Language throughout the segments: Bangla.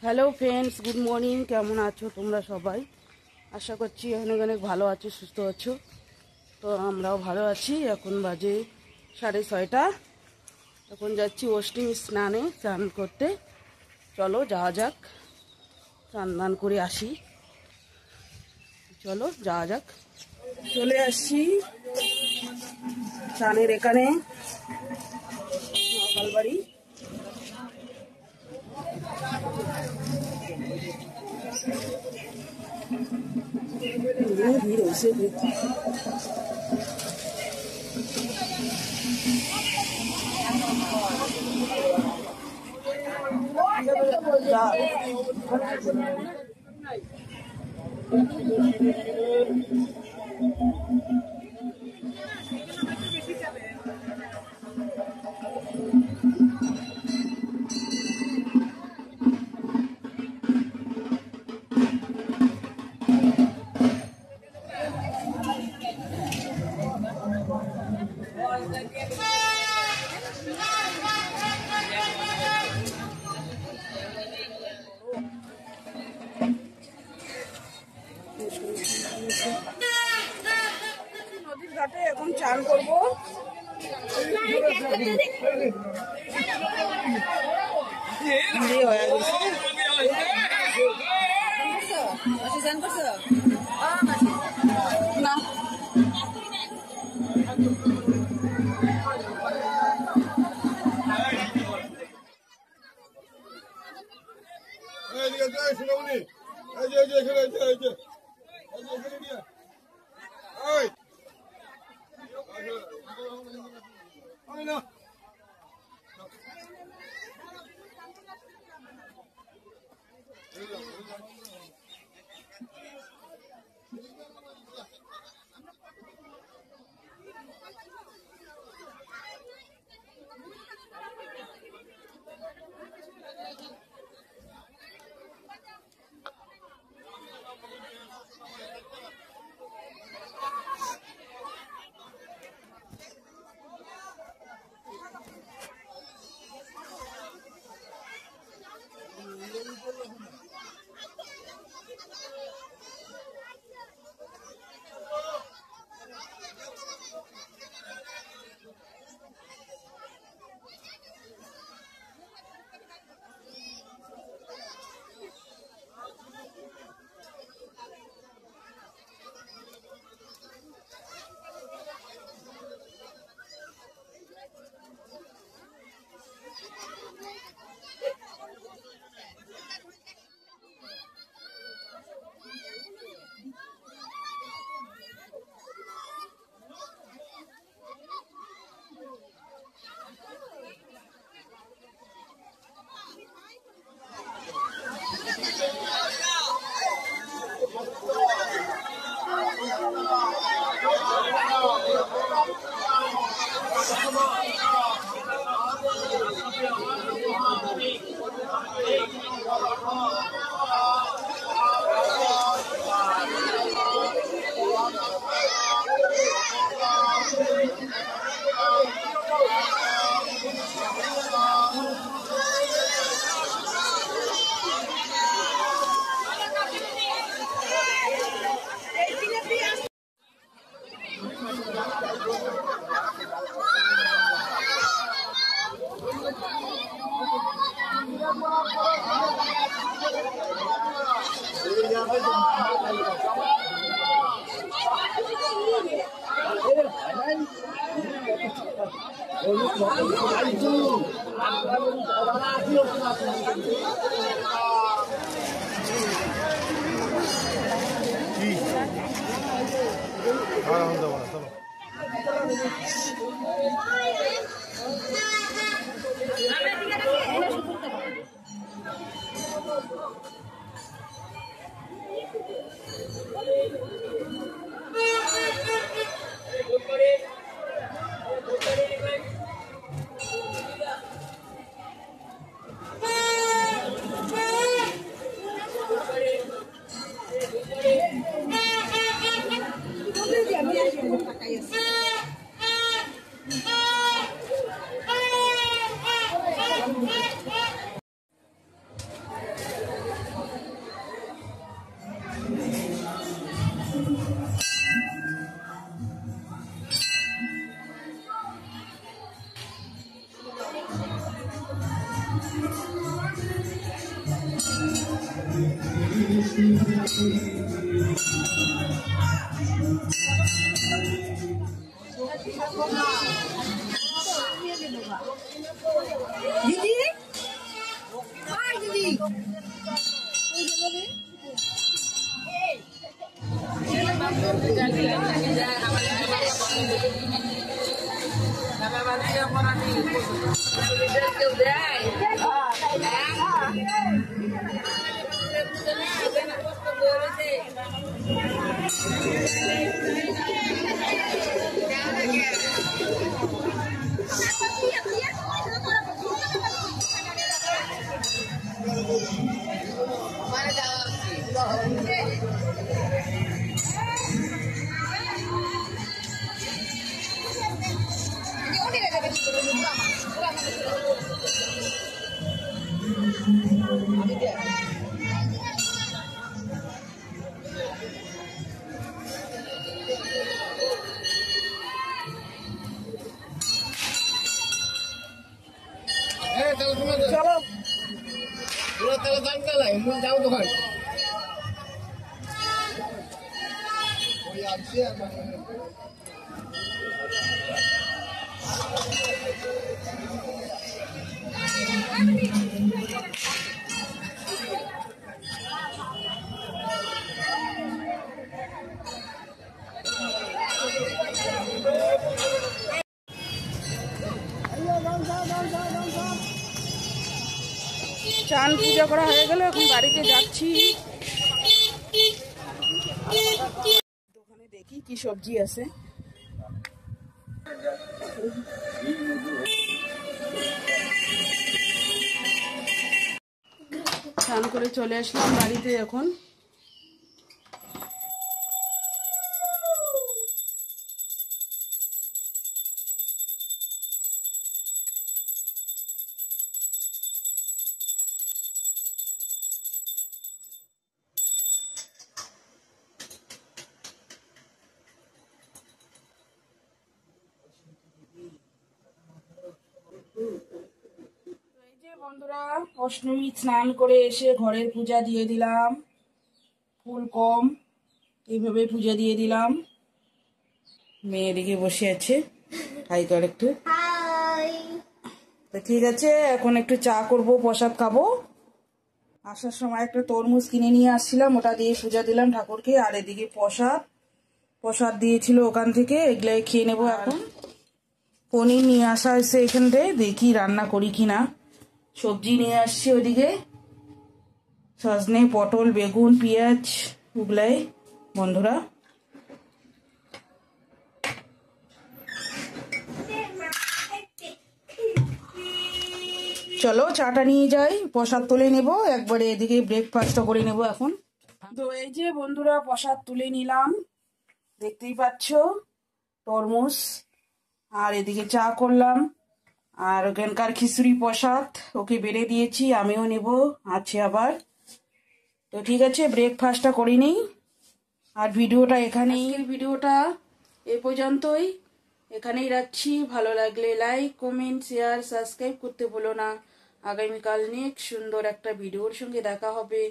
Hello friends, good morning. কেমন আছো তোমরা সবাই? আশা করছি অনেক অনেক ভালো আছো, সুস্থ আছো। তো আমরাও ভালো আছি। এখন বাজে 6:30। এখন যাচ্ছি অষ্টমী স্নানে, স্নান করতে। চলো যাওয়া যাক, স্নান দান করে আসি। চলো যাওয়া যাক। চলে আসছি স্নানের এখানে, মহাকালবাড়ি। ভিড় হয়েছে নদীর ঘাটে। এখন চান করবো। না দিদি দিদি চলো যাও দোকান চান পূজা করা হয়ে গেল, এখন বাড়িতে যাচ্ছি। দোকানে দেখি কি সবজি আছে। চান করে চলে আসলাম বাড়িতে এখন। বন্ধুরা, অষ্টমী স্নান করে এসে ঘরের পূজা দিয়ে দিলাম। ফুল কম, এইভাবে পূজা দিয়ে দিলাম। মেয়ে এদিকে বসে আছে, হাই কর একটু। তো ঠিক আছে, এখন একটু চা করব, প্রসাদ খাবো। আসার সময় একটা তরমুজ কিনে নিয়ে আসছিলাম, ওটা দিয়ে পূজা দিলাম ঠাকুরকে। আর এদিকে প্রসাদ দিয়েছিল ওখান থেকে, এগুলাই খেয়ে নেবো এখন। পনির নিয়ে আসা হয়েছে এখান থেকে, দেখি রান্না করি কিনা। সবজি নিয়ে আসছি ওদিকে, সজনে, পটল, বেগুন, পেঁয়াজ, ওগুলাই বন্ধুরা। চলো চাটা নিয়ে যাই, প্রসাদ তুলে নেব একবারে। এদিকে ব্রেকফাস্টও করে নেব এখন। তো এই যে বন্ধুরা, প্রসাদ তুলে নিলাম, দেখতেই পাচ্ছ তরমুজ। আর এদিকে চা করলাম, আর ওখানকার খিচুড়ি প্রসাদ ওকে বেড়ে দিয়েছি, আমিও নেব আছে আবার। তো ঠিক আছে, ব্রেকফাস্টটা করে নিই। আর ভিডিওটা এখানেই, ভিডিওটা এ পর্যন্তই, এখানেই রাখছি। ভালো লাগলে লাইক, কমেন্ট, শেয়ার, সাবস্ক্রাইব করতে ভুলো না। আগামীকাল নেক্সট সুন্দর একটা ভিডিওর সঙ্গে দেখা হবে।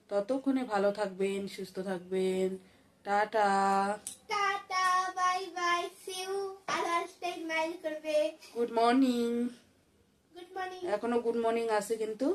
ততক্ষণে ভালো থাকবেন, সুস্থ থাকবেন। Tata tata, bye bye, see you. আবার স্মাইল করবে। Good morning. গুড মর্নিং, এখনো গুড মর্নিং আছে কিন্তু।